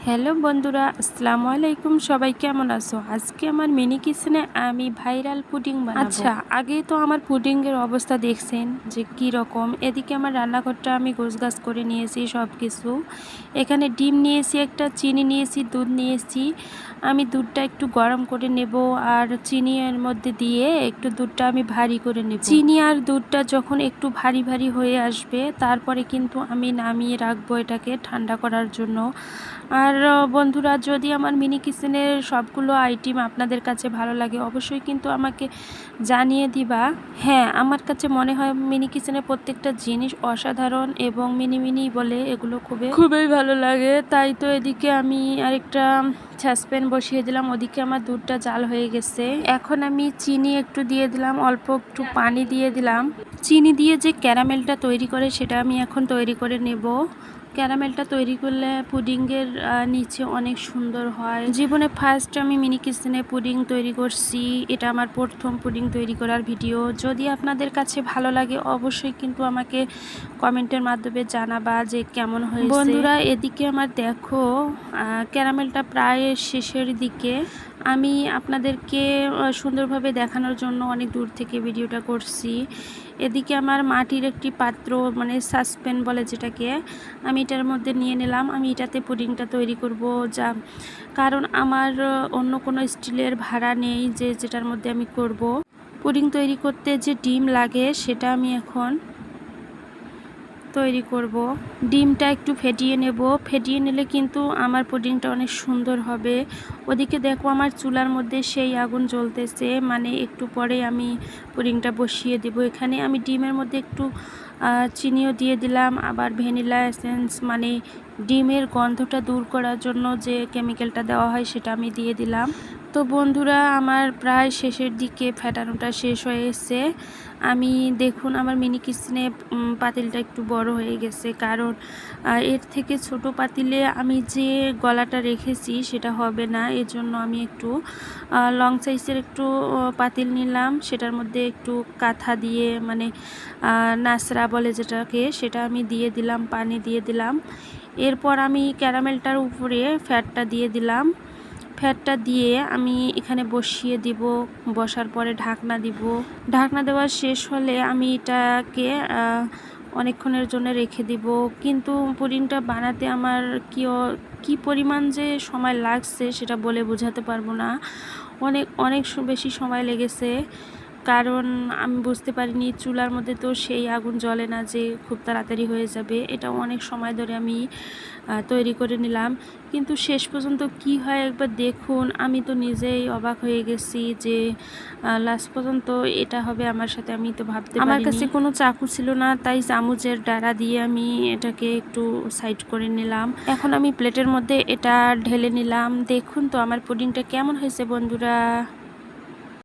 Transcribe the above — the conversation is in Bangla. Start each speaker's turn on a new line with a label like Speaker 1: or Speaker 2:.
Speaker 1: হ্যালো বন্ধুরা, আসসালামু আলাইকুম। সবাই কেমন আছো? আজকে আমার মিনি কিচেনে আমি ভাইরাল পুডিং বানাবো। আচ্ছা, আগে তো আমার পুডিংয়ের অবস্থা দেখছেন যে কি রকম। এদিকে আমার রান্নাঘরটা আমি গোছগাছ করে নিয়েছি সব কিছু। এখানে ডিম নিয়েছি, একটা চিনি নিয়েছি, দুধ নিয়েছি। আমি দুধটা একটু গরম করে নেব আর চিনি এর মধ্যে দিয়ে একটু দুধটা আমি ভারী করে নেব। চিনি আর দুধটা যখন একটু ভারী ভারী হয়ে আসবে তারপরে কিন্তু আমি নামিয়ে রাখবো এটাকে ঠান্ডা করার জন্য। আর বন্ধুরা, যদি আমার মিনি কিচেনের সবগুলো আইটেম আপনাদের কাছে ভালো লাগে অবশ্যই কিন্তু আমাকে জানিয়ে দিবা। হ্যাঁ, আমার কাছে মনে হয় মিনি কিচেনের প্রত্যেকটা জিনিস অসাধারণ এবং মিনি মিনি বলে এগুলো খুবই ভালো লাগে। তাই তো এদিকে আমি আরেকটা সসপ্যান বসিয়ে দিলাম, ওদিকে আমার দুধটা জাল হয়ে গেছে। এখন আমি চিনি একটু দিয়ে দিলাম, অল্প একটু পানি দিয়ে দিলাম। চিনি দিয়ে যে ক্যারামেলটা তৈরি করে সেটা আমি এখন তৈরি করে নেব। ক্যারামেলটা তৈরি করলে পুডিংয়ের নিচে অনেক সুন্দর হয়। জীবনে ফার্স্ট আমি মিনি কিচেনে পুডিং তৈরি করছি। এটা আমার প্রথম পুডিং তৈরি করার ভিডিও। যদি আপনাদের কাছে ভালো লাগে অবশ্যই কিন্তু আমাকে কমেন্টের মাধ্যমে জানাবা যে কেমন হয়েছে। বন্ধুরা, এদিকে আমার দেখো ক্যারামেলটা প্রায় শেষের দিকে। আমি আপনাদেরকে সুন্দরভাবে দেখানোর জন্য অনেক দূর থেকে ভিডিওটা করছি। এদিকে আমার মাটির একটি পাত্র, মানে সসপ্যান বলে যেটাকে, আমি এটার মধ্যে নিয়ে নিলাম। আমি এটাতে পুডিংটা তৈরি করব, কারণ আমার অন্য কোনো স্টিলের ভাড়া নেই যেটার মধ্যে আমি করব। পুডিং তৈরি করতে যে ডিম লাগে সেটা আমি এখন তৈরি করব। ডিমটা একটু ফেটিয়ে নেব, ফেটিয়ে নিলে কিন্তু আমার পুডিংটা অনেক সুন্দর হবে। ওদিকে দেখো আমার চুলার মধ্যে সেই আগুন জ্বলতেছে, মানে একটু পরে আমি পুডিংটা বসিয়ে দেব। এখানে আমি ডিমের মধ্যে একটু চিনিও দিয়ে দিলাম, আবার ভ্যানিলা এসেন্স, মানে ডিমের গন্ধটা দূর করার জন্য যে কেমিক্যালটা দেওয়া হয় সেটা আমি দিয়ে দিলাম। তো বন্ধুরা, আমার প্রায় শেষের দিকে ফেটানোটা শেষ হয়ে এসেছে। আমি দেখুন আমার মিনি কিচেনে পাতিলটা একটু বড় হয়ে গেছে, কারণ এর থেকে ছোট পাতিলে আমি যে গলাটা রেখেছি সেটা হবে না। এর জন্য আমি একটু লং সাইজের একটু পাতিল নিলাম, সেটার মধ্যে একটু কাঁথা দিয়ে, মানে নাসরা বলে যেটাকে, সেটা আমি দিয়ে দিলাম, পানি দিয়ে দিলাম। এরপর আমি ক্যারামেলটার উপরে ফ্যাটটা দিয়ে দিলাম। ফ্যাটটা দিয়ে আমি এখানে বসিয়ে দিব। বসার পরে ঢাকনা দিব। ঢাকনা দেওয়া শেষ হলে আমি এটাকে অনেকক্ষণের জন্য রেখে দিব। কিন্তু পুডিংটা বানাতে আমার কি পরিমাণ যে সময় লাগছে সেটা বলে বোঝাতে পারবো না। অনেক বেশি সময় লেগেছে, কারণ আমি বুঝতে পারিনি চুলার মধ্যে তো সেই আগুন জ্বলে না যে খুব তাড়াতাড়ি হয়ে যাবে। এটা অনেক সময় ধরে আমি তৈরি করে নিলাম, কিন্তু শেষ পর্যন্ত কি হয় একবার দেখুন। আমি তো নিজেই অবাক হয়ে গেছি যে লাস্ট পর্যন্ত এটা হবে আমার সাথে, আমি তো ভাবতে পারিনি। আমার কাছে কোনো চাকু ছিল না, তাই চামচের ডাঁড়া দিয়ে আমি এটাকে একটু সাইড করে নিলাম। এখন আমি প্লেটের মধ্যে এটা ঢেলে নিলাম। দেখুন তো আমার পুডিংটা কেমন হয়েছে বন্ধুরা।